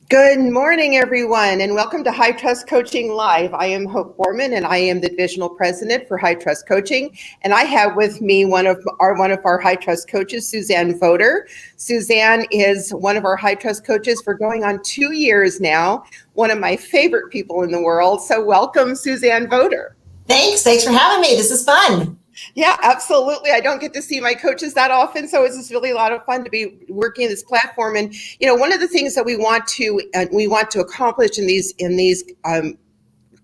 Good morning, everyone, and welcome to High Trust Coaching Live. I am Hope Foreman, and I am the Divisional President for High Trust Coaching. And I have with me one of our High Trust coaches, Suzanne Voder. Suzanne is one of our High Trust coaches for going on 2 years now, one of my favorite people in the world. So welcome, Suzanne Voder. Thanks for having me. This is fun. Yeah, absolutely. I don't get to see my coaches that often, so it's just really a lot of fun to be working in this platform. And one of the things that we want to accomplish in these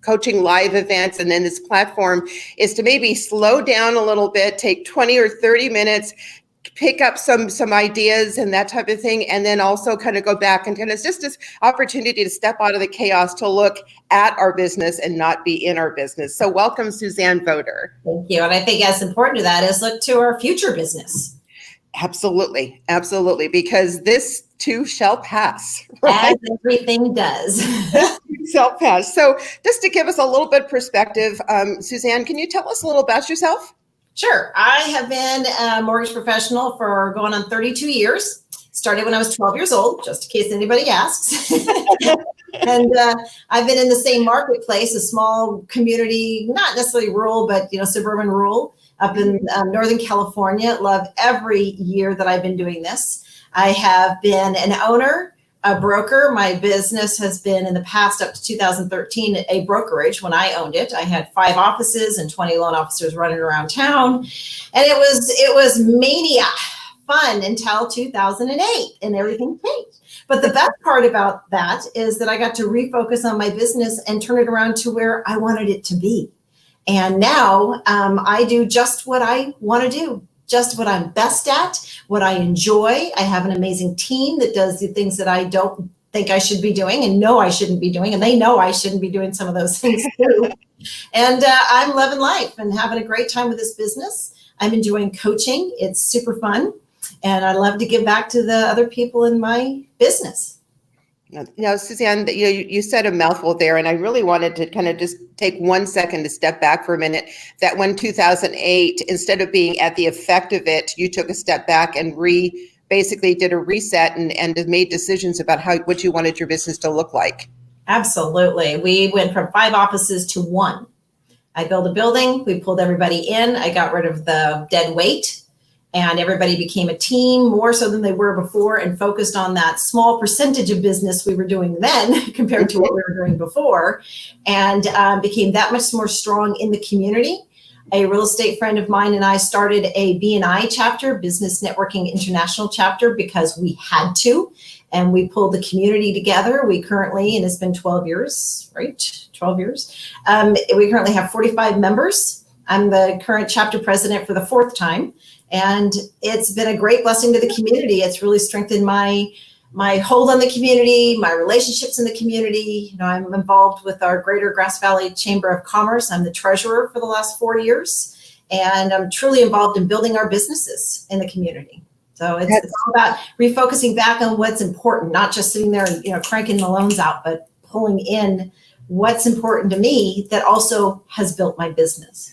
coaching live events and then this platform is to maybe slow down a little bit, take 20 or 30 minutes, pick up some ideas and that type of thing, and then also kind of go back and it's just this opportunity to step out of the chaos to look at our business and not be in our business. So welcome, Suzanne Voder. Thank you. And I think as important to that is look to our future business. Absolutely, because this too shall pass. Right? As everything does. Shall pass. So just to give us a little bit of perspective, Suzanne, can you tell us a little about yourself? Sure. I have been a mortgage professional for going on 32 years. Started when I was 12 years old, just in case anybody asks. And I've been in the same marketplace, a small community, not necessarily rural, but suburban rural up in Northern California. Love every year that I've been doing this. I have been an owner, a broker. My business has been in the past up to 2013 a brokerage. When I owned it, I had 5 offices and 20 loan officers running around town, and it was mania fun until 2008, and everything changed. But the best part about that is that I got to refocus on my business and turn it around to where I wanted it to be. And now I do just what I want to do. Just what I'm best at, what I enjoy. I have an amazing team that does the things that I don't think I should be doing and know I shouldn't be doing. And they know I shouldn't be doing some of those things too. And I'm loving life and having a great time with this business. I'm enjoying coaching. It's super fun. And I love to give back to the other people in my business. Now, Suzanne, you said a mouthful there, and I really wanted to kind of just take 1 second to step back for a minute. That when 2008, instead of being at the effect of it, you took a step back and basically did a reset and made decisions about what you wanted your business to look like. Absolutely. We went from 5 offices to 1. I built a building. We pulled everybody in. I got rid of the dead weight. And everybody became a team more so than they were before and focused on that small percentage of business we were doing then compared to what we were doing before, and became that much more strong in the community. A real estate friend of mine and I started a BNI chapter, Business Networking International chapter, because we had to. And we pulled the community together. We currently, and it's been 12 years, right? 12 years. We currently have 45 members. I'm the current chapter president for the 4th time. And it's been a great blessing to the community. It's really strengthened my hold on the community, my relationships in the community. I'm involved with our Greater Grass Valley Chamber of Commerce. I'm the treasurer for the last 4 years, and I'm truly involved in building our businesses in the community. So it's all about refocusing back on what's important, not just sitting there and cranking the loans out, but pulling in what's important to me that also has built my business.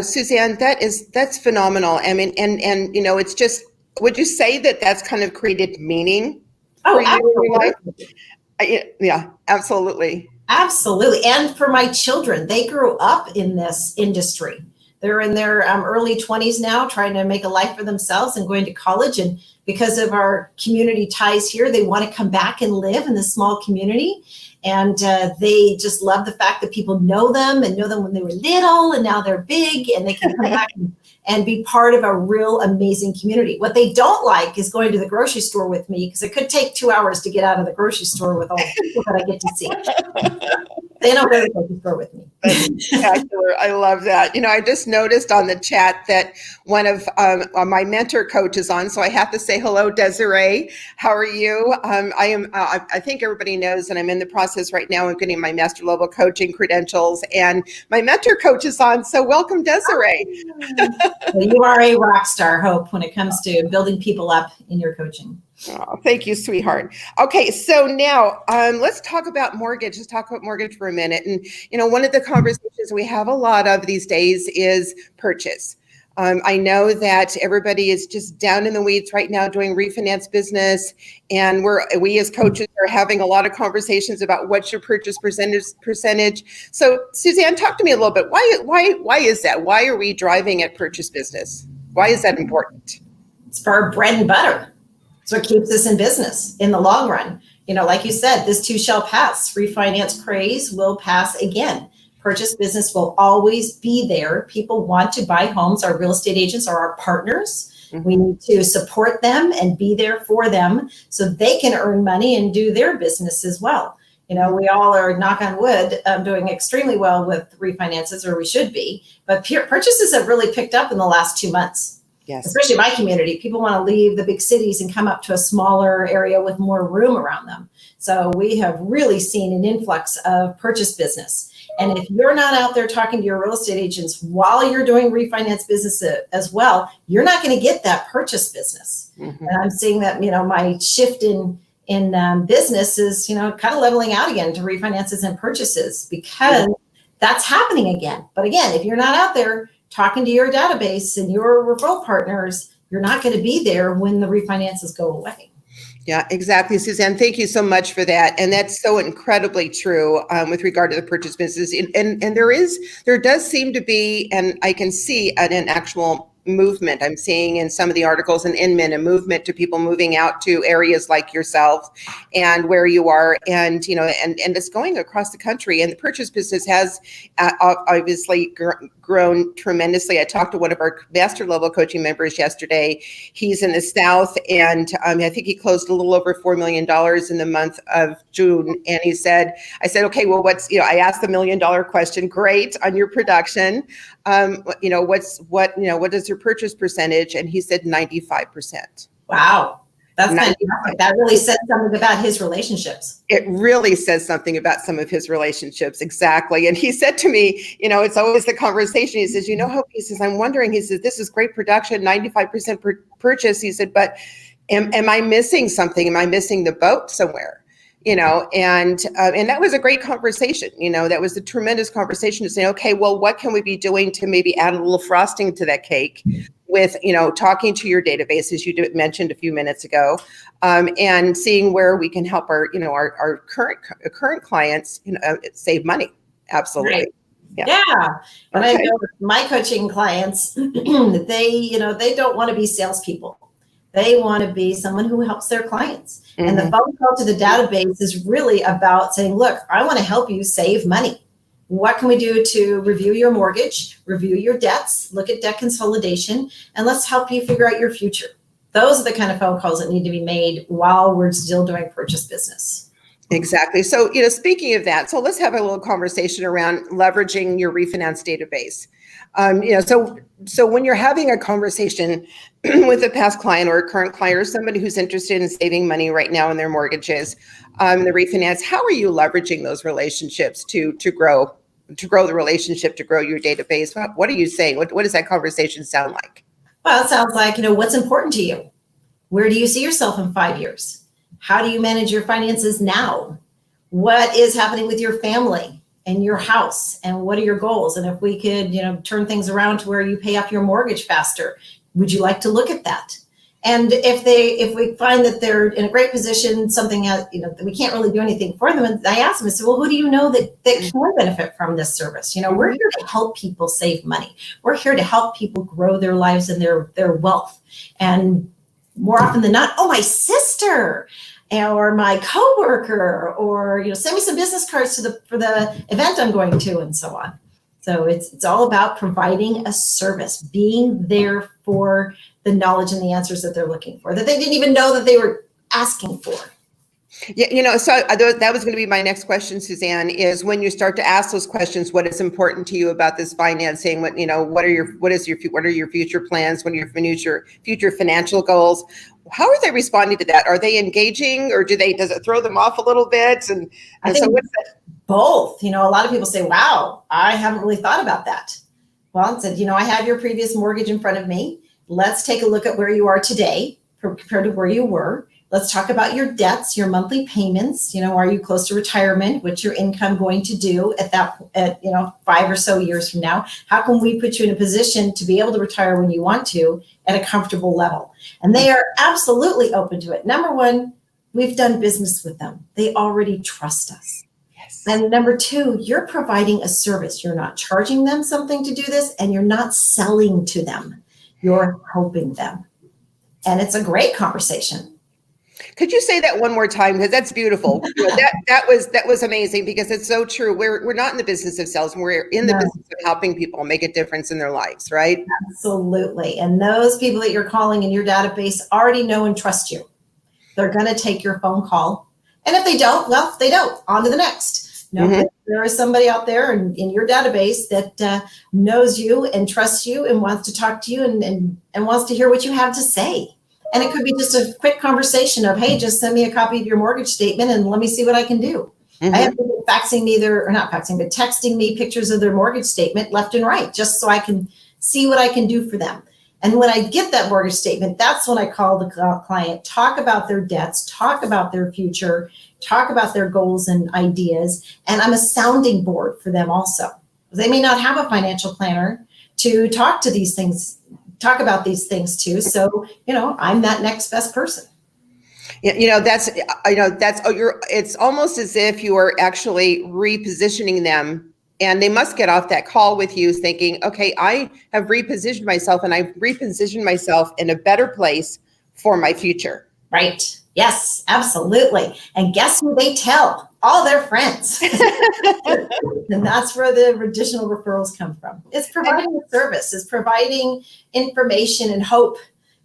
Suzanne, that's phenomenal. I mean, and it's just, would you say that that's kind of created meaning? Oh, absolutely. Yeah, absolutely. Absolutely. And for my children, they grew up in this industry. They're in their early 20s now, trying to make a life for themselves and going to college. And because of our community ties here, they want to come back and live in this small community. And they just love the fact that people know them and know them when they were little, and now they're big and they can come back and be part of a real amazing community. What they don't like is going to the grocery store with me, because it could take 2 hours to get out of the grocery store with all the people that I get to see. They don't go to the grocery store with me. That's spectacular. I love that. I just noticed on the chat that one of my mentor coaches on, so I have to say hello, Desiree. How are you? I think everybody knows that I'm in the process right now of getting my master level coaching credentials, and my mentor coach is on. So welcome, Desiree. Well, you are a rock star, Hope, when it comes to building people up in your coaching. Oh, thank you, sweetheart. Okay, so now let's talk about mortgage. Let's talk about mortgage for a minute. And one of the conversations we have a lot of these days is purchase. I know that everybody is just down in the weeds right now doing refinance business, and we as coaches are having a lot of conversations about what's your purchase percentage. So, Suzanne, talk to me a little bit. Why is that? Why are we driving at purchase business? Why is that important? It's for our bread and butter. It's what keeps us in business in the long run. Like you said, this too shall pass. Refinance craze will pass again. Purchase business will always be there. People want to buy homes. Our real estate agents are our partners. Mm-hmm. We need to support them and be there for them so they can earn money and do their business as well. We all are, knock on wood, doing extremely well with refinances, or we should be. But purchases have really picked up in the last 2 months. Yes. Especially my community. People want to leave the big cities and come up to a smaller area with more room around them. So we have really seen an influx of purchase business. And if you're not out there talking to your real estate agents while you're doing refinance business as well, you're not going to get that purchase business. Mm-hmm. And I'm seeing that, my shift in business is, kind of leveling out again to refinances and purchases because that's happening again. But again, if you're not out there talking to your database and your referral partners, you're not going to be there when the refinances go away. Yeah, exactly, Suzanne. Thank you so much for that. And that's so incredibly true with regard to the purchase business. And there does seem to be, and I can see an actual movement. I'm seeing in some of the articles in Inman a movement to people moving out to areas like yourself and where you are, and it's going across the country. And the purchase business has obviously grown tremendously. I talked to one of our master level coaching members yesterday. He's in the South, and I think he closed a little over $4 million in the month of June. And I said, okay, well, I asked the $1 million question. Great on your production. What is your purchase percentage? And he said 95%. Wow. That's fantastic. That really says something about his relationships. It really says something about some of his relationships. Exactly. And he said to me, it's always the conversation. He says, Hope, he says, I'm wondering, he says, this is great production, 95% purchase. He said, but am I missing something? Am I missing the boat somewhere? And that was a great conversation. That was a tremendous conversation to say, okay, well, what can we be doing to maybe add a little frosting to that cake with, talking to your database, as you mentioned a few minutes ago, and seeing where we can help our current clients, save money. Absolutely. Right. Yeah. And okay. I know with my coaching clients, they don't want to be salespeople. They want to be someone who helps their clients. Mm-hmm. And the phone call to the database is really about saying, look, I want to help you save money. What can we do to review your mortgage, review your debts, look at debt consolidation, and let's help you figure out your future. Those are the kind of phone calls that need to be made while we're still doing purchase business. Exactly. So, speaking of that, so let's have a little conversation around leveraging your refinance database. So when you're having a conversation with a past client or a current client or somebody who's interested in saving money right now in their mortgages, the refinance, how are you leveraging those relationships to grow the relationship, to grow your database? What are you saying? What does that conversation sound like? Well, it sounds like, what's important to you? Where do you see yourself in 5 years? How do you manage your finances now? What is happening with your family and your house? And what are your goals? And if we could, turn things around to where you pay off your mortgage faster, would you like to look at that? And if we find that they're in a great position, something that we can't really do anything for them, and I ask them, I said, well, who do you know that can benefit from this service? We're here to help people save money. We're here to help people grow their lives and their wealth. And more often than not, my sister or my coworker, or send me some business cards for the event I'm going to, and so on. So it's all about providing a service, being there for the knowledge and the answers that they're looking for, that they didn't even know that they were asking for. Yeah, so that was going to be my next question, Suzanne, is when you start to ask those questions, what is important to you about this financing? What are your future plans? What are your future financial goals? How are they responding to that? Are they engaging, or does it throw them off a little bit? And I think so what's that? Both. A lot of people say, wow, I haven't really thought about that. Well, I said, I have your previous mortgage in front of me. Let's take a look at where you are today compared to where you were. Let's talk about your debts, your monthly payments. Are you close to retirement? What's your income going to do at 5 or so years from now? How can we put you in a position to be able to retire when you want to at a comfortable level? And they are absolutely open to it. Number one, we've done business with them. They already trust us. Yes. And number two, you're providing a service. You're not charging them something to do this, and you're not selling to them. You're helping them. And it's a great conversation. Could you say that one more time? Because that's beautiful. That was amazing, because it's so true. We're not in the business of sales. We're in the business of helping people make a difference in their lives, right? Absolutely. And those people that you're calling in your database already know and trust you. They're going to take your phone call. And if they don't, well, they don't. On to the next. If there is somebody out there in your database that knows you and trusts you and wants to talk to you and wants to hear what you have to say. And it could be just a quick conversation of, hey, just send me a copy of your mortgage statement and let me see what I can do. I have people texting me pictures of their mortgage statement left and right, just so I can see what I can do for them. And when I get that mortgage statement, that's when I call the client, talk about their debts, talk about their future, talk about their goals and ideas. And I'm a sounding board for them also. They may not have a financial planner to talk about these things to. So, I'm that next best person. It's almost as if you are actually repositioning them, and they must get off that call with you thinking, okay, I have repositioned myself, and I've repositioned myself in a better place for my future. Right. Yes, absolutely. And guess who they tell? All their friends. And that's where the additional referrals come from. It's providing a service, it's providing information and hope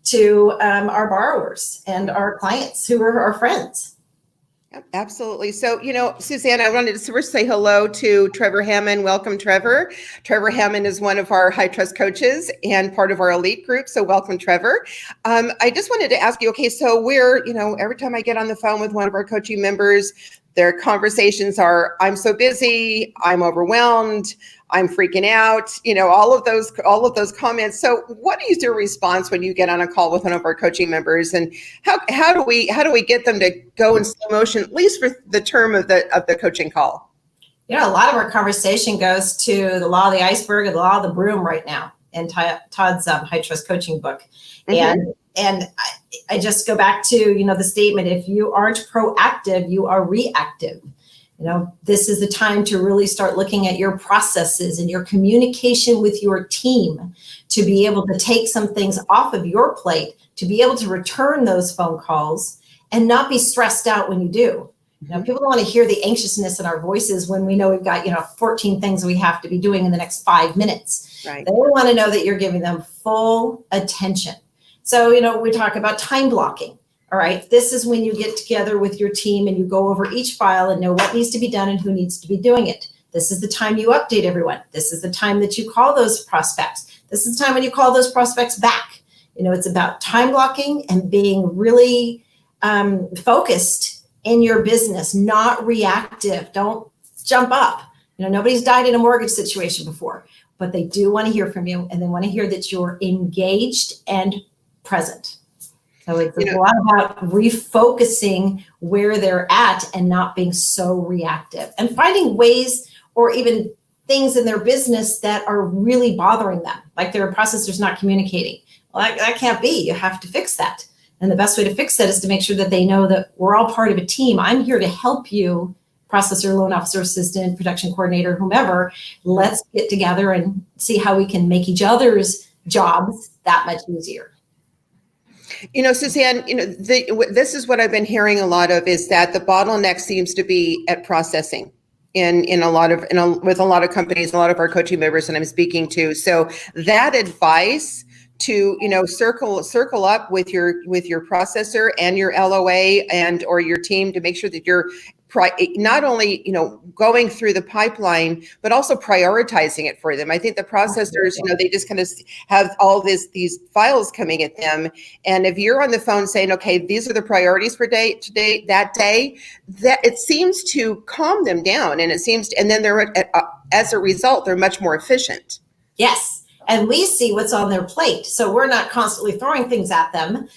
to our borrowers and our clients who are our friends. Absolutely. So, Suzanne, I wanted to first say hello to Trevor Hammond. Welcome, Trevor. Trevor Hammond is one of our high trust coaches and part of our elite group. So welcome, Trevor. I just wanted to ask you, okay, so every time I get on the phone with one of our coaching members, their conversations are, I'm so busy, I'm overwhelmed, I'm freaking out, all of those comments. So what is your response when you get on a call with one of our coaching members, and how do we get them to go in slow motion, at least for the term of the coaching call? A lot of our conversation goes to the law of the iceberg and the law of the broom right now in Todd's High Trust Coaching book. And I just go back to, the statement, if you aren't proactive, you are reactive. This is the time to really start looking at your processes and your communication with your team to be able to take some things off of your plate, to be able to return those phone calls and not be stressed out when you do. People don't want to hear the anxiousness in our voices when we know we've got, 14 things we have to be doing in the next 5 minutes. Right. They want to know that you're giving them full attention. So, we talk about time blocking. All right. This is when you get together with your team and you go over each file and know what needs to be done and who needs to be doing it. This is the time you update everyone. This is the time that you call those prospects. This is the time when you call those prospects back. It's about time blocking and being really focused in your business, not reactive. Don't jump up. Nobody's died in a mortgage situation before, but they do want to hear from you, and they want to hear that you're engaged and present. So it's a lot about refocusing where they're at and not being so reactive, and finding ways or even things in their business that are really bothering them, like their processor's not communicating. Well, that can't be. You have to fix that. And the best way to fix that is to make sure that they know that we're all part of a team. I'm here to help you, processor, loan officer, assistant, production coordinator, whomever. Let's get together and see how we can make each other's jobs that much easier. Suzanne, this is what I've been hearing a lot of, is that the bottleneck seems to be at processing with a lot of companies, a lot of our coaching members that I'm speaking to. So that advice to, circle up with your processor and your LOA or your team to make sure that you're not only, going through the pipeline, but also prioritizing it for them. I think the processors, they just kind of have all these files coming at them. And if you're on the phone saying, okay, these are the priorities for that day, that it seems to calm them down, and then they're, as a result, they're much more efficient. Yes. and we see what's on their plate. So we're not constantly throwing things at them,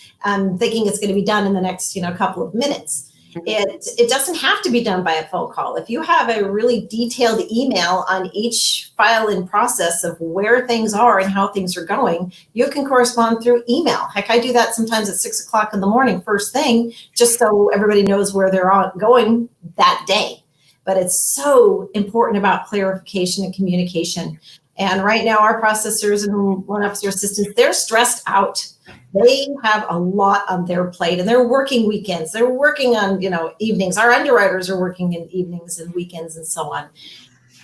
thinking it's going to be done in the next, couple of minutes. It doesn't have to be done by a phone call. If you have a really detailed email on each file in process of where things are and how things are going, you can correspond through email. Heck, I do that sometimes at 6 o'clock in the morning, first thing, just so everybody knows where they're going that day. But it's so important about clarification and communication. And right now, our processors and loan officer assistants, they're stressed out. They have a lot on their plate, and they're working weekends. They're working on, evenings. Our underwriters are working in evenings and weekends and so on.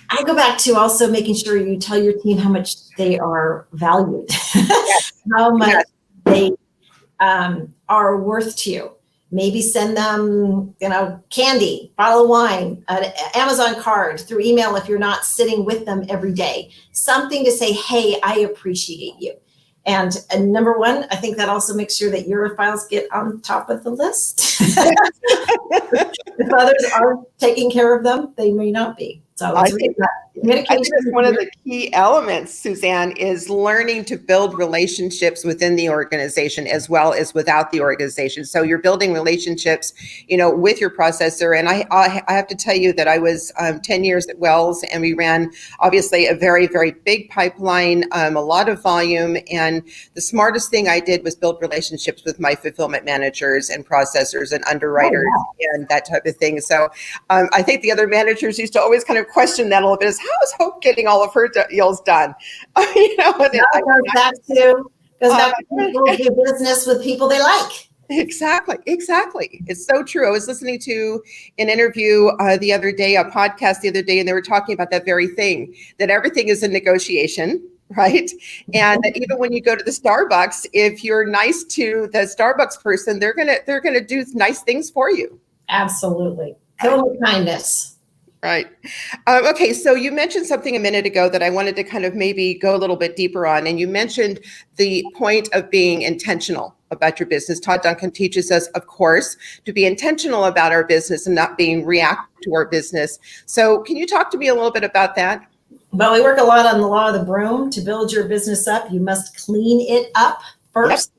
I go back to also making sure you tell your team how much they are valued, how much they are worth to you. Maybe send them, candy, bottle of wine, an Amazon card through email if you're not sitting with them every day. Something to say, hey, I appreciate you. And number one, I think that also makes sure that your files get on top of the list. If others aren't taking care of them, they may not be. So I think that's one of the key elements, Suzanne, is learning to build relationships within the organization as well as without the organization. So you're building relationships, with your processor. And I have to tell you that I was 10 years at Wells, and we ran obviously a very, very big pipeline, a lot of volume. And the smartest thing I did was build relationships with my fulfillment managers and processors and underwriters and that type of thing. So I think the other managers used to always kind of question that a little bit, is how is Hope getting all of her deals done? Goes back to people do business with people they like. Exactly. It's so true. I was listening to an interview the other day, a podcast the other day, and they were talking about that very thing, that everything is a negotiation, right? And that even when you go to the Starbucks, if you're nice to the Starbucks person, they're gonna do nice things for you. Absolutely. Total kindness. Right. Okay. So you mentioned something a minute ago that I wanted to kind of maybe go a little bit deeper on. And you mentioned the point of being intentional about your business. Todd Duncan teaches us, of course, to be intentional about our business and not being reactive to our business. So can you talk to me a little bit about that? Well, we work a lot on the law of the broom. To build your business up, you must clean it up first. Yep.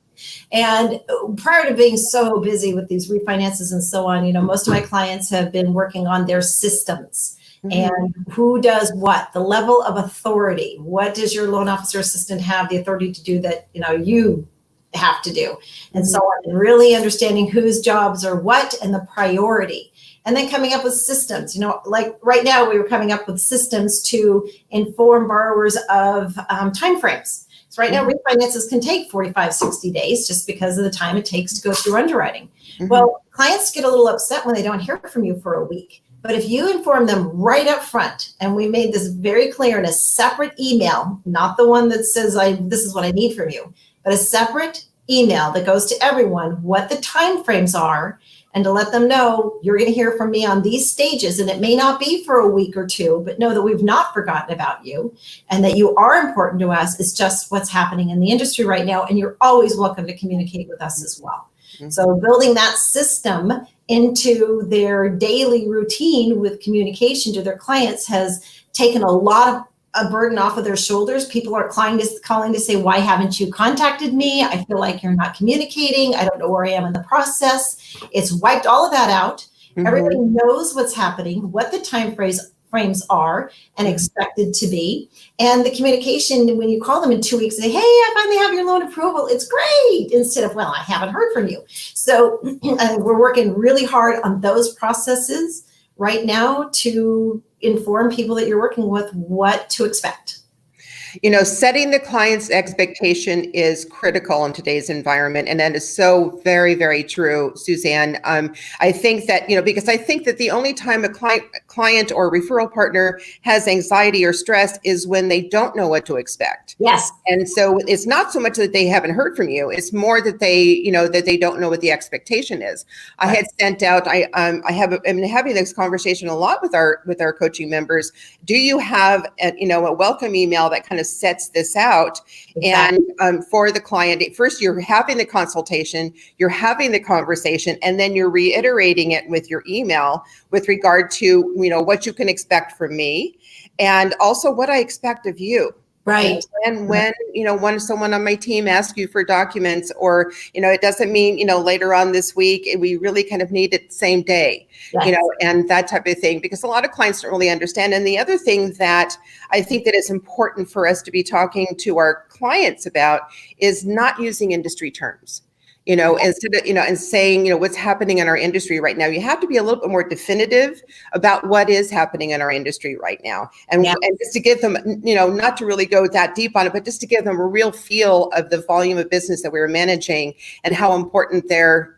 And prior to being so busy with these refinances and so on, most of my clients have been working on their systems and who does what, the level of authority. What does your loan officer assistant have the authority to do that, you have to do, and so on, and really understanding whose jobs are what and the priority. And then coming up with systems, like right now we were coming up with systems to inform borrowers of timeframes. So right now, refinances can take 45, 60 days just because of the time it takes to go through underwriting. Well, clients get a little upset when they don't hear from you for a week. But if you inform them right up front, and we made this very clear in a separate email, not the one that says, this is what I need from you, but a separate email that goes to everyone what the timeframes are, and to let them know you're going to hear from me on these stages. And it may not be for a week or two, but know that we've not forgotten about you and that you are important to us. It's just what's happening in the industry right now. And you're always welcome to communicate with us as well. So building that system into their daily routine with communication to their clients has taken a lot of a burden off of their shoulders. People are calling to say, why haven't you contacted me? I feel like you're not communicating. I don't know where I am in the process. It's wiped all of that out. Everybody knows what's happening, what the time frames are and expected to be. And the communication, when you call them in 2 weeks, say, hey, I finally have your loan approval. It's great. Instead of, well, I haven't heard from you. So we're working really hard on those processes right now to inform people that you're working with what to expect. Setting the client's expectation is critical in today's environment. And that is so very, very true, Suzanne. I think that, because I think that the only time a client or referral partner has anxiety or stress is when they don't know what to expect. Yes. And so it's not so much that they haven't heard from you. It's more that they don't know what the expectation is. Right. I had sent out, I'm having this conversation a lot with our coaching members. Do you have a welcome email that kind of sets this out? Exactly. And for the client, first you're having the consultation, you're having the conversation, and then you're reiterating it with your email with regard to what you can expect from me and also what I expect of you. Right. And when someone on my team asks you for documents, or, it doesn't mean, later on this week, we really kind of need it same day, Yes. and that type of thing, because a lot of clients don't really understand. And the other thing that I think that is important for us to be talking to our clients about is not using industry terms. Instead of, and saying, what's happening in our industry right now, you have to be a little bit more definitive about what is happening in our industry right now. And just to give them, not to really go that deep on it, but just to give them a real feel of the volume of business that we're managing and how important their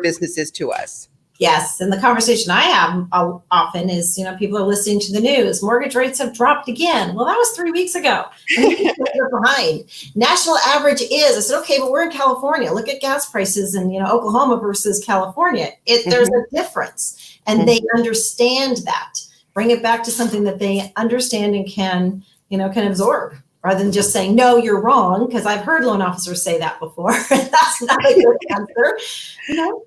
business is to us. Yes. And the conversation I have often is, people are listening to the news. Mortgage rates have dropped again. Well, that was 3 weeks ago. We're behind. National average is, I said, okay, but we're in California. Look at gas prices in, Oklahoma versus California. There's a difference. And they understand that. Bring it back to something that they understand and can absorb, rather than just saying, no, you're wrong, because I've heard loan officers say that before. That's not a good answer.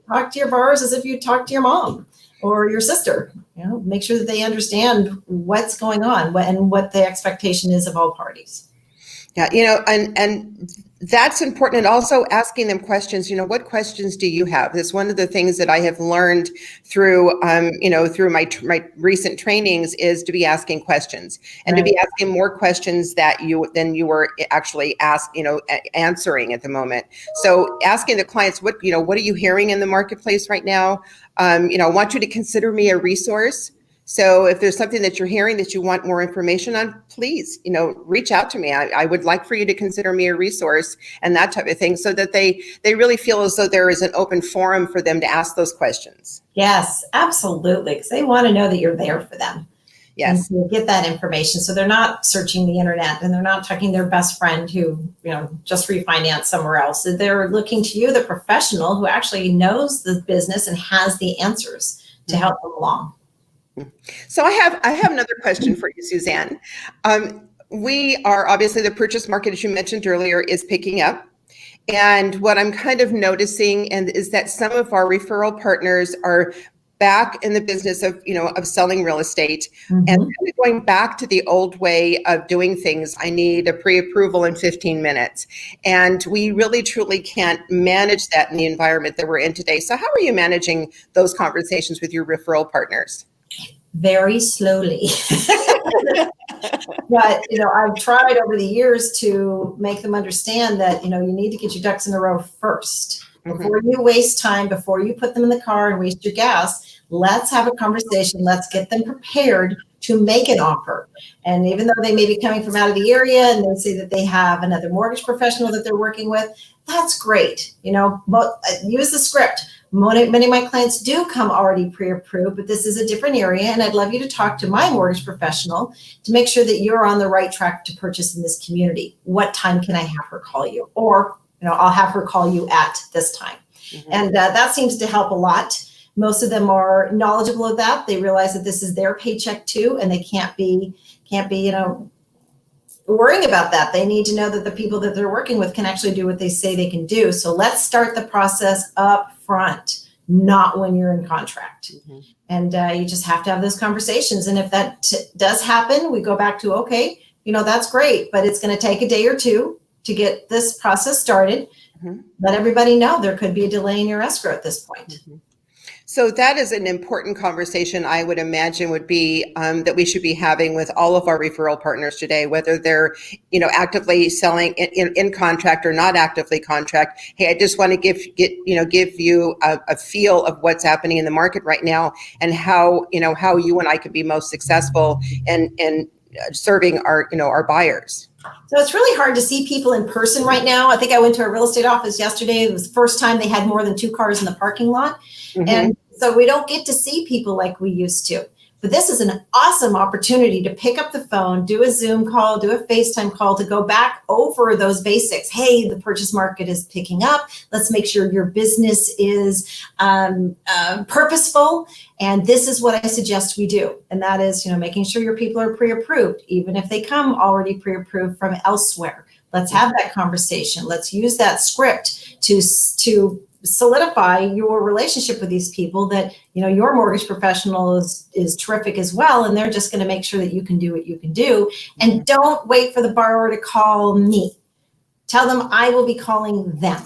Talk to your borrowers as if you talk to your mom or your sister. Make sure that they understand what's going on and what the expectation is of all parties. Yeah, and that's important. And also asking them questions, what questions do you have? That's one of the things that I have learned through, through my recent trainings, is to be asking questions, and to be asking more questions than you were actually answering at the moment. So asking the clients, what are you hearing in the marketplace right now? I want you to consider me a resource. So if there's something that you're hearing that you want more information on, please, reach out to me. I would like for you to consider me a resource, and that type of thing, so that they really feel as though there is an open forum for them to ask those questions. Yes, absolutely. Because they want to know that you're there for them. Yes. And to get that information. So they're not searching the internet, and they're not talking to their best friend who, just refinanced somewhere else. They're looking to you, the professional who actually knows the business and has the answers to help them along. So I have another question for you, Suzanne. We are obviously, the purchase market, as you mentioned earlier, is picking up. And what I'm kind of noticing is that some of our referral partners are back in the business of selling real estate, and kind of going back to the old way of doing things. I need a pre-approval in 15 minutes. And we really truly can't manage that in the environment that we're in today. So how are you managing those conversations with your referral partners? Very slowly. But, I've tried over the years to make them understand that, you need to get your ducks in a row first. Before you waste time, before you put them in the car and waste your gas, let's have a conversation. Let's get them prepared to make an offer. And even though they may be coming from out of the area and they say that they have another mortgage professional that they're working with, that's great. But use the script. Many of my clients do come already pre-approved, but this is a different area. And I'd love you to talk to my mortgage professional to make sure that you're on the right track to purchase in this community. What time can I have her call you? Or, I'll have her call you at this time. And that seems to help a lot. Most of them are knowledgeable of that. They realize that this is their paycheck too, and they can't be, worrying about that. They need to know that the people that they're working with can actually do what they say they can do. So let's start the process up front, not when you're in contract. And you just have to have those conversations. And if that does happen, we go back to, okay, that's great, but it's going to take a day or two to get this process started. Let everybody know there could be a delay in your escrow at this point. So that is an important conversation, I would imagine, would be that we should be having with all of our referral partners today, whether they're, actively selling in contract or not actively contract. Hey, I just want to give you a feel of what's happening in the market right now, and how you and I could be most successful in serving our buyers. So it's really hard to see people in person right now. I think I went to a real estate office yesterday. It was the first time they had more than 2 cars in the parking lot. And so we don't get to see people like we used to. But this is an awesome opportunity to pick up the phone, do a Zoom call, do a FaceTime call, to go back over those basics. Hey, the purchase market is picking up. Let's make sure your business is purposeful. And this is what I suggest we do. And that is, making sure your people are pre-approved, even if they come already pre-approved from elsewhere. Let's have that conversation. Let's use that script to solidify your relationship with these people that, your mortgage professional is terrific as well. And they're just going to make sure that you can do what you can do. And don't wait for the borrower to call me. Tell them I will be calling them.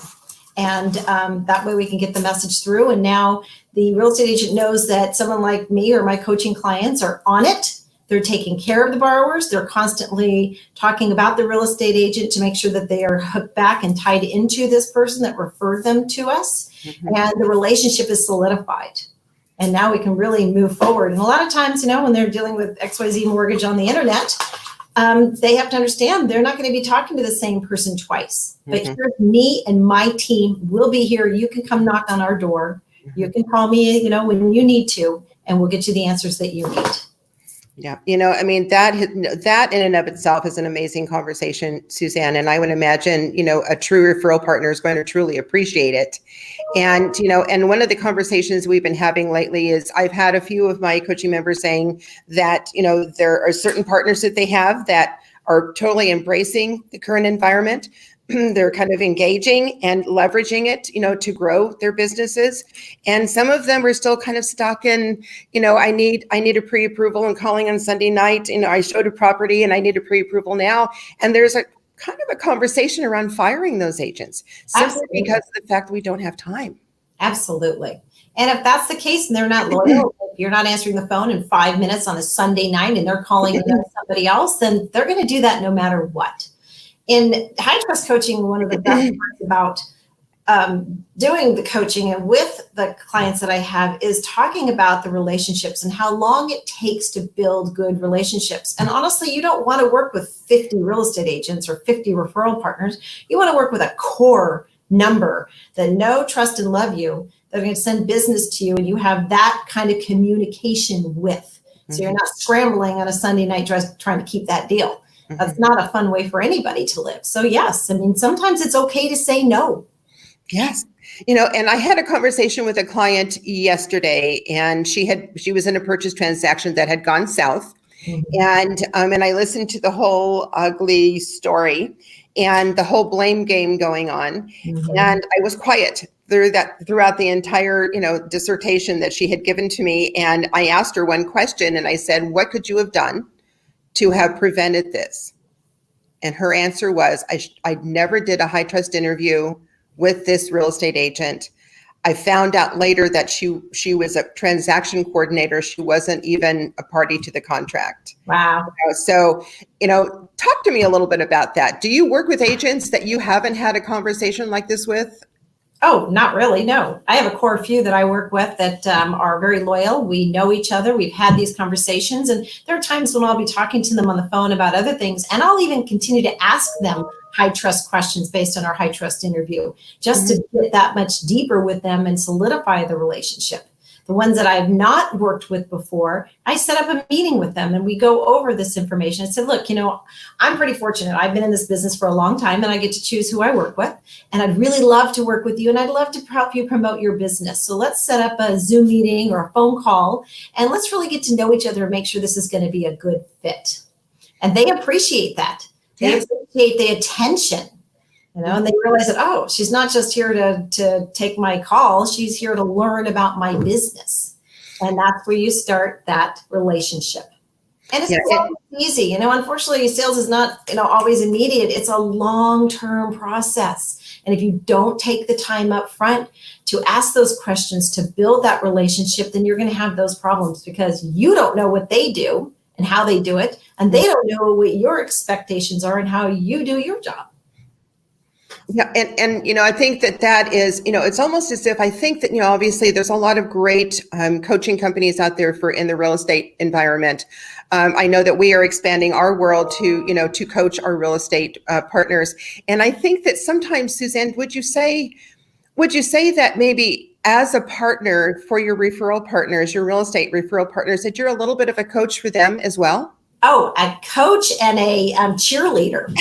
And that way we can get the message through. And now the real estate agent knows that someone like me or my coaching clients are on it. They're taking care of the borrowers. They're constantly talking about the real estate agent to make sure that they are hooked back and tied into this person that referred them to us. And the relationship is solidified. And now we can really move forward. And a lot of times, when they're dealing with XYZ mortgage on the internet, they have to understand they're not going to be talking to the same person twice. But here's me and my team. We'll be here. You can come knock on our door. You can call me, when you need to, and we'll get you the answers that you need. Yeah. That in and of itself is an amazing conversation, Suzanne. And I would imagine, a true referral partner is going to truly appreciate it. And, and one of the conversations we've been having lately is I've had a few of my coaching members saying that, there are certain partners that they have that are totally embracing the current environment. They're kind of engaging and leveraging it, to grow their businesses. And some of them are still kind of stuck in, I need a pre-approval and calling on Sunday night. I showed a property and I need a pre-approval now. And there's a kind of a conversation around firing those agents simply because of the fact that we don't have time. Absolutely. And if that's the case and they're not loyal, if you're not answering the phone in 5 minutes on a Sunday night and they're calling somebody else, then they're going to do that no matter what. In high trust coaching, one of the best parts about doing the coaching and with the clients that I have is talking about the relationships and how long it takes to build good relationships. And honestly, you don't want to work with 50 real estate agents or 50 referral partners. You want to work with a core number that know, trust, and love you, that are going to send business to you, and you have that kind of communication with. So you're not scrambling on a Sunday night trying to keep that deal. That's not a fun way for anybody to live. So yes, sometimes it's okay to say no. Yes. And I had a conversation with a client yesterday, and she was in a purchase transaction that had gone south. And I listened to the whole ugly story and the whole blame game going on. And I was quiet throughout the entire, dissertation that she had given to me. And I asked her one question and I said, what could you have done to have prevented this? And her answer was, I never did a high trust interview with this real estate agent. I found out later that she was a transaction coordinator. She wasn't even a party to the contract. Wow. So, talk to me a little bit about that. Do you work with agents that you haven't had a conversation like this with? Oh, not really. No, I have a core few that I work with that are very loyal. We know each other. We've had these conversations, and there are times when I'll be talking to them on the phone about other things, and I'll even continue to ask them high trust questions based on our high trust interview, just to get that much deeper with them and solidify the relationship. The ones that I've not worked with before, I set up a meeting with them and we go over this information. I said, look, I'm pretty fortunate. I've been in this business for a long time and I get to choose who I work with. And I'd really love to work with you and I'd love to help you promote your business. So let's set up a Zoom meeting or a phone call and let's really get to know each other and make sure this is going to be a good fit. And they appreciate that. They appreciate the attention. And they realize that, oh, she's not just here to take my call. She's here to learn about my business. And that's where you start that relationship. And it's not easy. Unfortunately, sales is not, always immediate. It's a long-term process. And if you don't take the time up front to ask those questions to build that relationship, then you're going to have those problems because you don't know what they do and how they do it. And they don't know what your expectations are and how you do your job. Yeah. And I think that is, it's almost as if I think that, obviously there's a lot of great coaching companies out there in the real estate environment. I know that we are expanding our world to coach our real estate partners. And I think that sometimes, Suzanne, would you say that maybe as a partner for your referral partners, your real estate referral partners, that you're a little bit of a coach for them as well? Oh, a coach and a cheerleader.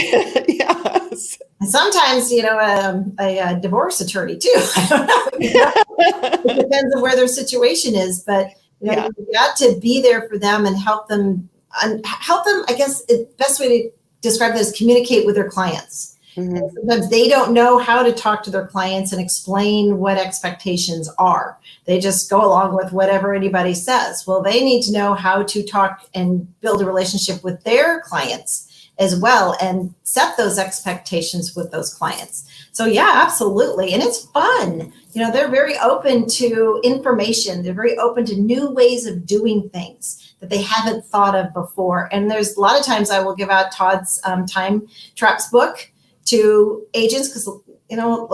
Yes. And sometimes, a divorce attorney too. I don't know. It depends on where their situation is, but you've got to be there for them and help them. I guess the best way to describe that is communicate with their clients. Mhm. Sometimes they don't know how to talk to their clients and explain what expectations are. They just go along with whatever anybody says. Well, they need to know how to talk and build a relationship with their clients as well and set those expectations with those clients. So yeah, absolutely. And it's fun. They're very open to information. They're very open to new ways of doing things that they haven't thought of before. And there's a lot of times I will give out Todd's Time Traps book to agents because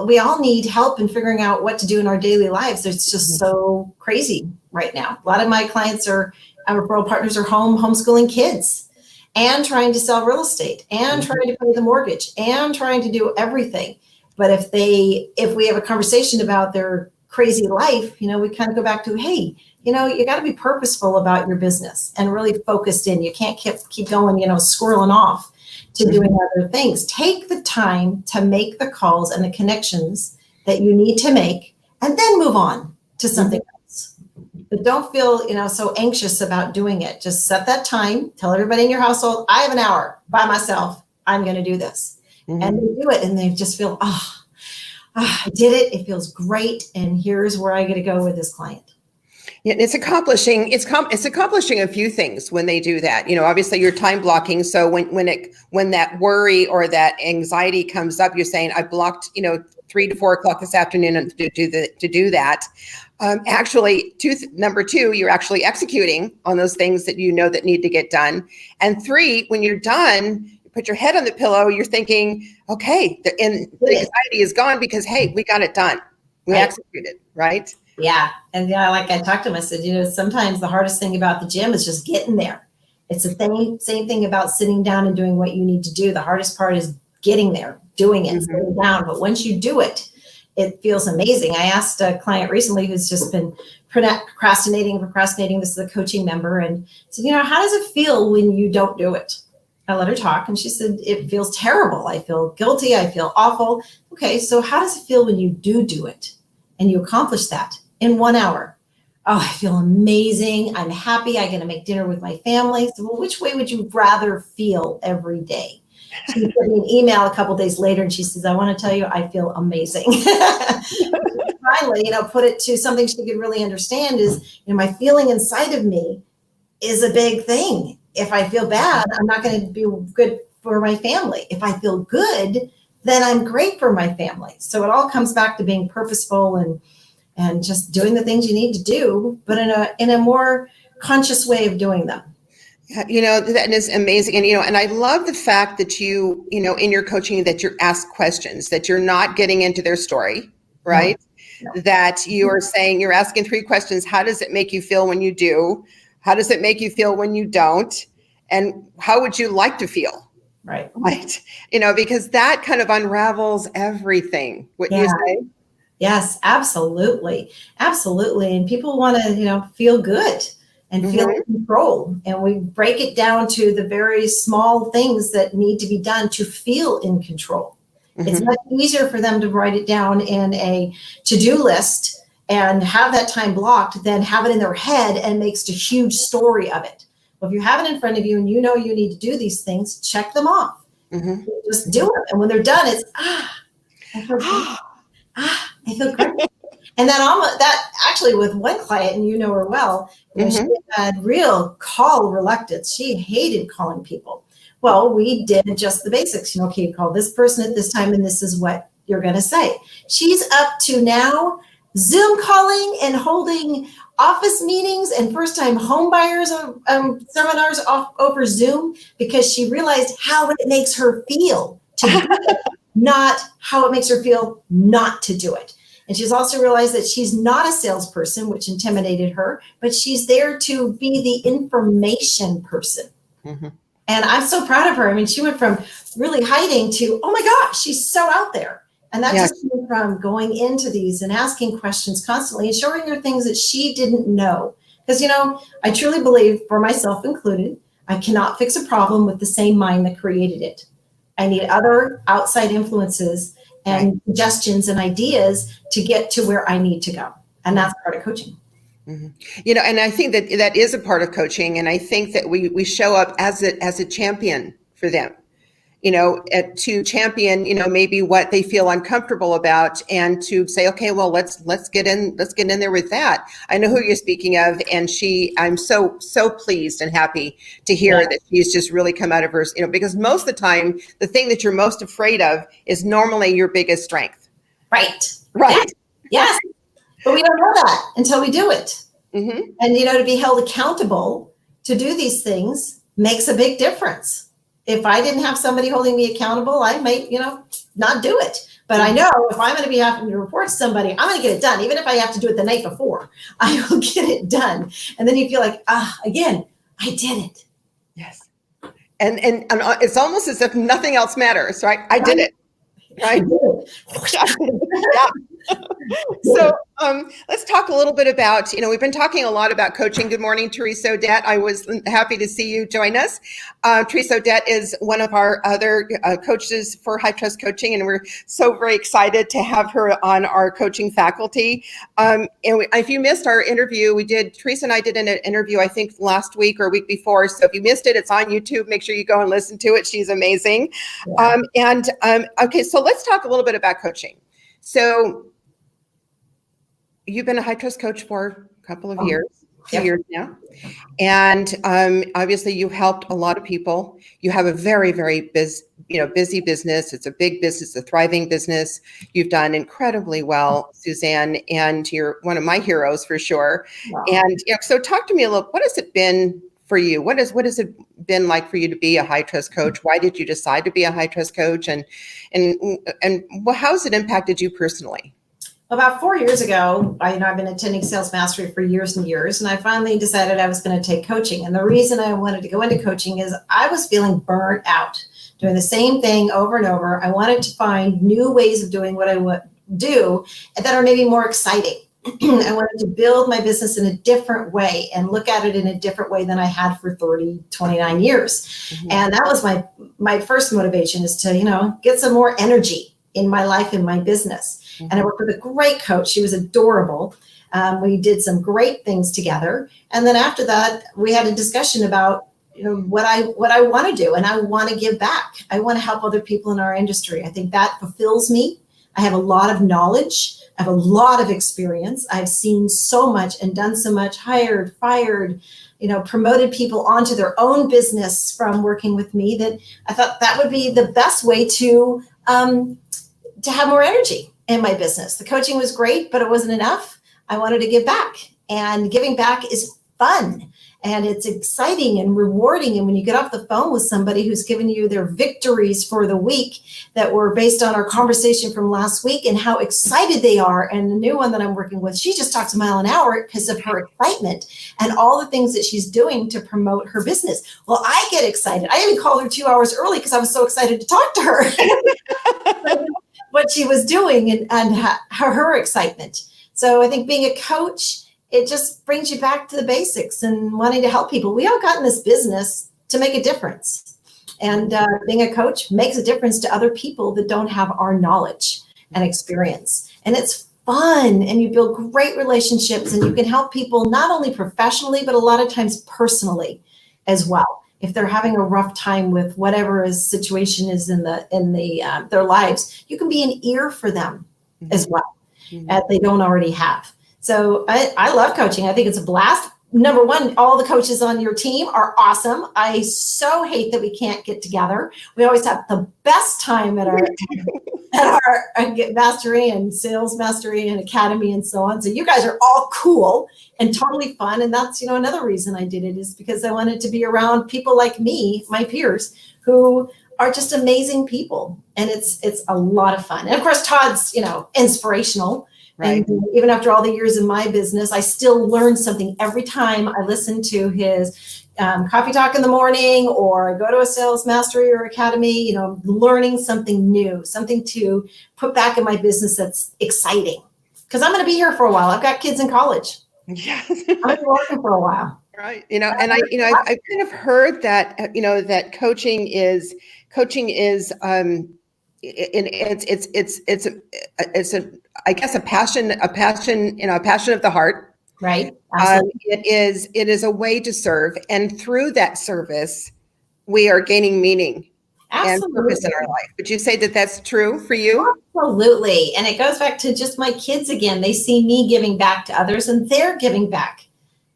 we all need help in figuring out what to do in our daily lives. It's just so crazy right now. A lot of my clients our referral partners are homeschooling kids and trying to sell real estate and trying to pay the mortgage and trying to do everything. But if we have a conversation about their crazy life, we kind of go back to, hey, you got to be purposeful about your business and really focused in. You can't keep going, squirreling off to doing other things. Take the time to make the calls and the connections that you need to make, and then move on to something else. But don't feel, so anxious about doing it. Just set that time. Tell everybody in your household, I have an hour by myself. I'm going to do this. And they do it, and they just feel, I did it. It feels great. And here's where I get to go with this client. Yeah, it's accomplishing a few things when they do that. Obviously you're time blocking. So when that worry or that anxiety comes up, you're saying, I blocked, 3 to 4 o'clock this afternoon to do that. Actually, number 2, you're actually executing on those things that that need to get done. And 3, when you're done, you put your head on the pillow, you're thinking, okay, the anxiety is gone because, hey, we got it done. We executed, right? Yeah. And like I talked to him, I said, sometimes the hardest thing about the gym is just getting there. It's the same thing about sitting down and doing what you need to do. The hardest part is getting there, doing it, sitting down. But once you do it, it feels amazing. I asked a client recently who's just been procrastinating. This is a coaching member, and said, how does it feel when you don't do it? I let her talk, and she said, it feels terrible. I feel guilty. I feel awful. Okay, so how does it feel when you do it and you accomplish that in 1 hour? Oh, I feel amazing. I'm happy. I get to make dinner with my family. So, well, which way would you rather feel every day? She sent me an email a couple of days later, and she says, I want to tell you, I feel amazing. Finally, put it to something she could really understand is, my feeling inside of me is a big thing. If I feel bad, I'm not going to be good for my family. If I feel good, then I'm great for my family. So it all comes back to being purposeful and just doing the things you need to do, but in a more conscious way of doing them. Yeah, that is amazing. And I love the fact that in your coaching, that you ask questions, that you're not getting into their story, right? No. That you are saying, you're asking 3 questions. How does it make you feel when you do? How does it make you feel when you don't? And how would you like to feel? Right. Because that kind of unravels everything. What you say? Yes, absolutely. Absolutely. And people want to, feel good and feel in control. And we break it down to the very small things that need to be done to feel in control. It's much easier for them to write it down in a to-do list and have that time blocked than have it in their head and makes a huge story of it. Well, if you have it in front of you and you need to do these things, check them off. Just do it. And when they're done, it's, I feel great. I feel great. And that actually with one client, and you know her well, she had real call reluctance. She hated calling people. Well, we did just the basics. Okay, you call this person at this time, and this is what you're going to say. She's up to now Zoom calling and holding office meetings and first-time home buyers seminars over Zoom because she realized how it makes her feel to do it, not how it makes her feel not to do it. And she's also realized that she's not a salesperson, which intimidated her, but she's there to be the information person. And I'm so proud of her. I mean, she went from really hiding to, oh my gosh, she's so out there. And that just came from going into these and asking questions constantly and showing her things that she didn't know. Because, I truly believe, for myself included, I cannot fix a problem with the same mind that created it. I need other outside influences and suggestions and ideas to get to where I need to go. And that's part of coaching. And I think that is a part of coaching. And I think that we show up as a champion for them. to champion, maybe what they feel uncomfortable about, and to say, okay, well, let's get in there with that. I know who you're speaking of, and I'm so pleased and happy to hear that she's just really come out of her, because most of the time, the thing that you're most afraid of is normally your biggest strength. Right. Right. Yes. But we don't know that until we do it. Mm-hmm. And, to be held accountable to do these things makes a big difference. If I didn't have somebody holding me accountable, I might, not do it. But I know if I'm going to be having to report to somebody, I'm going to get it done. Even if I have to do it the night before, I will get it done. And then you feel like, again, I did it. Yes. And it's almost as if nothing else matters, right? I did it. Right. Yeah. So let's talk a little bit about, we've been talking a lot about coaching. Good morning, Teresa Odette. I was happy to see you join us. Teresa Odette is one of our other coaches for High Trust Coaching, and we're so very excited to have her on our coaching faculty. And if you missed our interview, Teresa and I did an interview, I think last week or week before. So if you missed it, it's on YouTube. Make sure you go and listen to it. She's amazing. Yeah. Okay, so let's talk a little bit about coaching. So you've been a High Trust coach for a couple of years, 2 years now. And obviously you've helped a lot of people. You have a very, very busy business. It's a big business, a thriving business. You've done incredibly well, Suzanne, and you're one of my heroes for sure. Wow. And so talk to me a little, what has it been for you? What has it been like for you to be a High Trust coach? Why did you decide to be a High Trust coach? And how has it impacted you personally? About 4 years ago, I've been attending Sales Mastery for years and years, and I finally decided I was going to take coaching. And the reason I wanted to go into coaching is I was feeling burnt out, doing the same thing over and over. I wanted to find new ways of doing what I would do that are maybe more exciting. I wanted to build my business in a different way and look at it in a different way than I had for 29 years. Mm-hmm. And that was my first motivation, is to, get some more energy in my life, in my business. Mm-hmm. And I worked with a great coach. She was adorable. We did some great things together. And then after that, we had a discussion about, what I want to do. And I want to give back. I want to help other people in our industry. I think that fulfills me. I have a lot of knowledge. I have a lot of experience. I've seen so much and done so much, hired, fired, promoted people onto their own business from working with me, that I thought that would be the best way to have more energy in my business. The coaching was great, but it wasn't enough. I wanted to give back, and giving back is fun. And it's exciting and rewarding. And when you get off the phone with somebody who's given you their victories for the week that were based on our conversation from last week and how excited they are. And the new one that I'm working with, she just talks a mile an hour because of her excitement and all the things that she's doing to promote her business. Well, I get excited. I even called her 2 hours early because I was so excited to talk to her. What she was doing and her excitement. So I think being a coach, it just brings you back to the basics and wanting to help people. We all got in this business to make a difference. And being a coach makes a difference to other people that don't have our knowledge and experience. And it's fun, and you build great relationships, and you can help people not only professionally, but a lot of times personally as well. If they're having a rough time with whatever situation is in their lives, you can be an ear for them as well, as they don't already have. So I love coaching. I think it's a blast. Number one, all the coaches on your team are awesome. I so hate that we can't get together. We always have the best time at our mastery and sales mastery and academy and so on. So you guys are all cool and totally fun. And that's, another reason I did it, is because I wanted to be around people like me, my peers, who are just amazing people. And it's a lot of fun. And of course, Todd's, inspirational. Right. And even after all the years in my business, I still learn something every time I listen to his coffee talk in the morning, or go to a sales mastery or academy, learning something new, something to put back in my business that's exciting. Because I'm going to be here for a while. I've got kids in college. Yes. I'm going to be working for a while. Right. And I've kind of heard that, that coaching is I guess a passion of the heart. Right. It is a way to serve, and through that service, we are gaining meaning and purpose in our Absolutely. life. Would you say that that's true for you? Absolutely. And it goes back to just my kids again. They see me giving back to others and they're giving back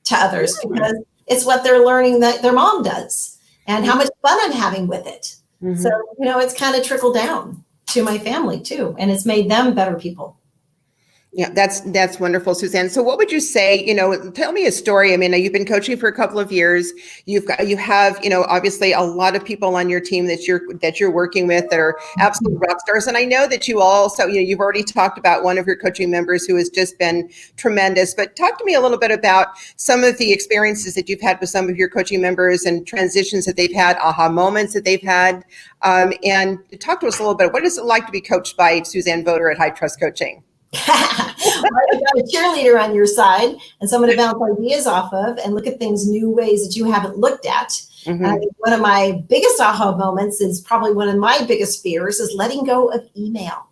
to others because it's what they're learning that their mom does and how much fun I'm having with it. So, it's kind of trickled down to my family too. And it's made them better people. Yeah, that's wonderful, Suzanne. So what would you say, tell me a story. I mean, you've been coaching for a couple of years. You have, obviously a lot of people on your team that you're working with that are absolute rock stars. And I know that you also, you've already talked about one of your coaching members who has just been tremendous, but talk to me a little bit about some of the experiences that you've had with some of your coaching members and transitions that they've had, aha moments that they've had. And talk to us a little bit. What is it like to be coached by Suzanne Voter at High Trust Coaching? Well, you got a cheerleader on your side and someone to bounce ideas off of and look at things new ways that you haven't looked at. I think one of my biggest aha moments is probably one of my biggest fears is letting go of email.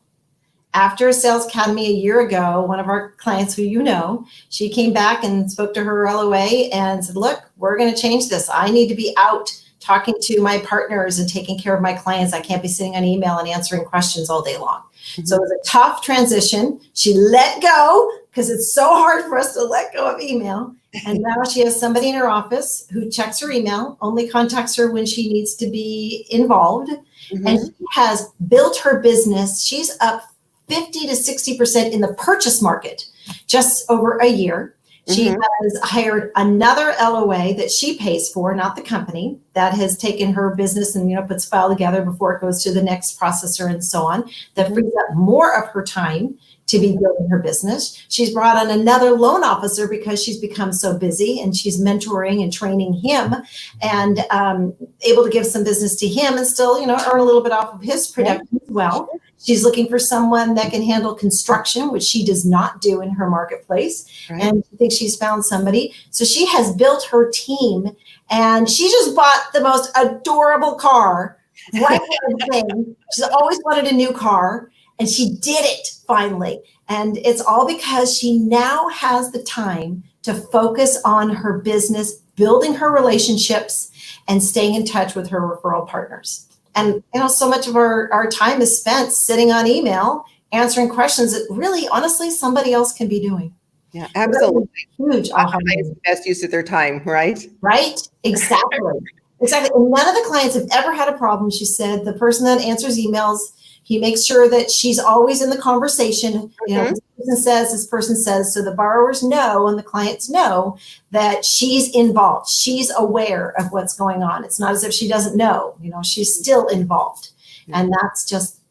After Sales Academy a year ago, one of our clients who she came back and spoke to her LOA and said, look, we're going to change this. I need to be out talking to my partners and taking care of my clients. I can't be sitting on email and answering questions all day long. So it was a tough transition. She let go because it's so hard for us to let go of email. And now she has somebody in her office who checks her email, only contacts her when she needs to be involved. And she has built her business. She's up 50 to 60% in the purchase market just over a year. She has hired another LOA that she pays for, not the company, that has taken her business and, puts file together before it goes to the next processor and so on, that frees up more of her time to be building her business. She's brought on another loan officer because she's become so busy and she's mentoring and training him and able to give some business to him and still, earn a little bit off of his production as well. She's looking for someone that can handle construction, which she does not do in her marketplace. Right. And I think she's found somebody. So she has built her team and she just bought the most adorable car. Right thing. She's always wanted a new car and she did it finally. And it's all because she now has the time to focus on her business, building her relationships and staying in touch with her referral partners. And, so much of our time is spent sitting on email, answering questions that really, honestly, somebody else can be doing. Yeah, absolutely. Huge. The best use of their time, right? Right. Exactly. Exactly. And none of the clients have ever had a problem. She said the person that answers emails, he makes sure that she's always in the conversation. This person says, so the borrowers know and the clients know that she's involved. She's aware of what's going on. It's not as if she doesn't know, she's still involved. And that's just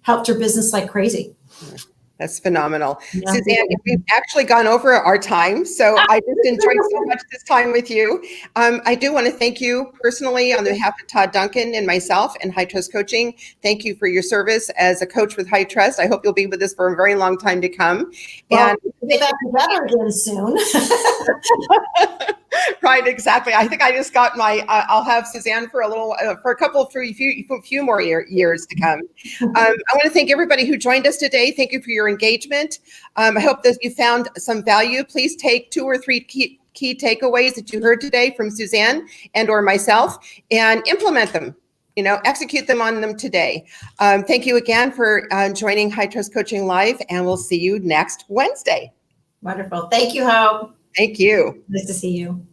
helped her business like crazy. That's phenomenal. Yeah. Suzanne, we've actually gone over our time, so I just enjoyed so much this time with you. I do want to thank you personally on behalf of Todd Duncan and myself and High Trust Coaching. Thank you for your service as a coach with High Trust. I hope you'll be with us for a very long time to come. Well, and we'll get back together again soon. Right, exactly. I think I just got I'll have Suzanne for a few more years to come. I want to thank everybody who joined us today. Thank you for your engagement. I hope that you found some value. Please take 2 or 3 key takeaways that you heard today from Suzanne and or myself and implement them. Execute them on them today. Thank you again for joining High Trust Coaching Live, and we'll see you next Wednesday. Wonderful. Thank you, Hope. Thank you. Nice to see you.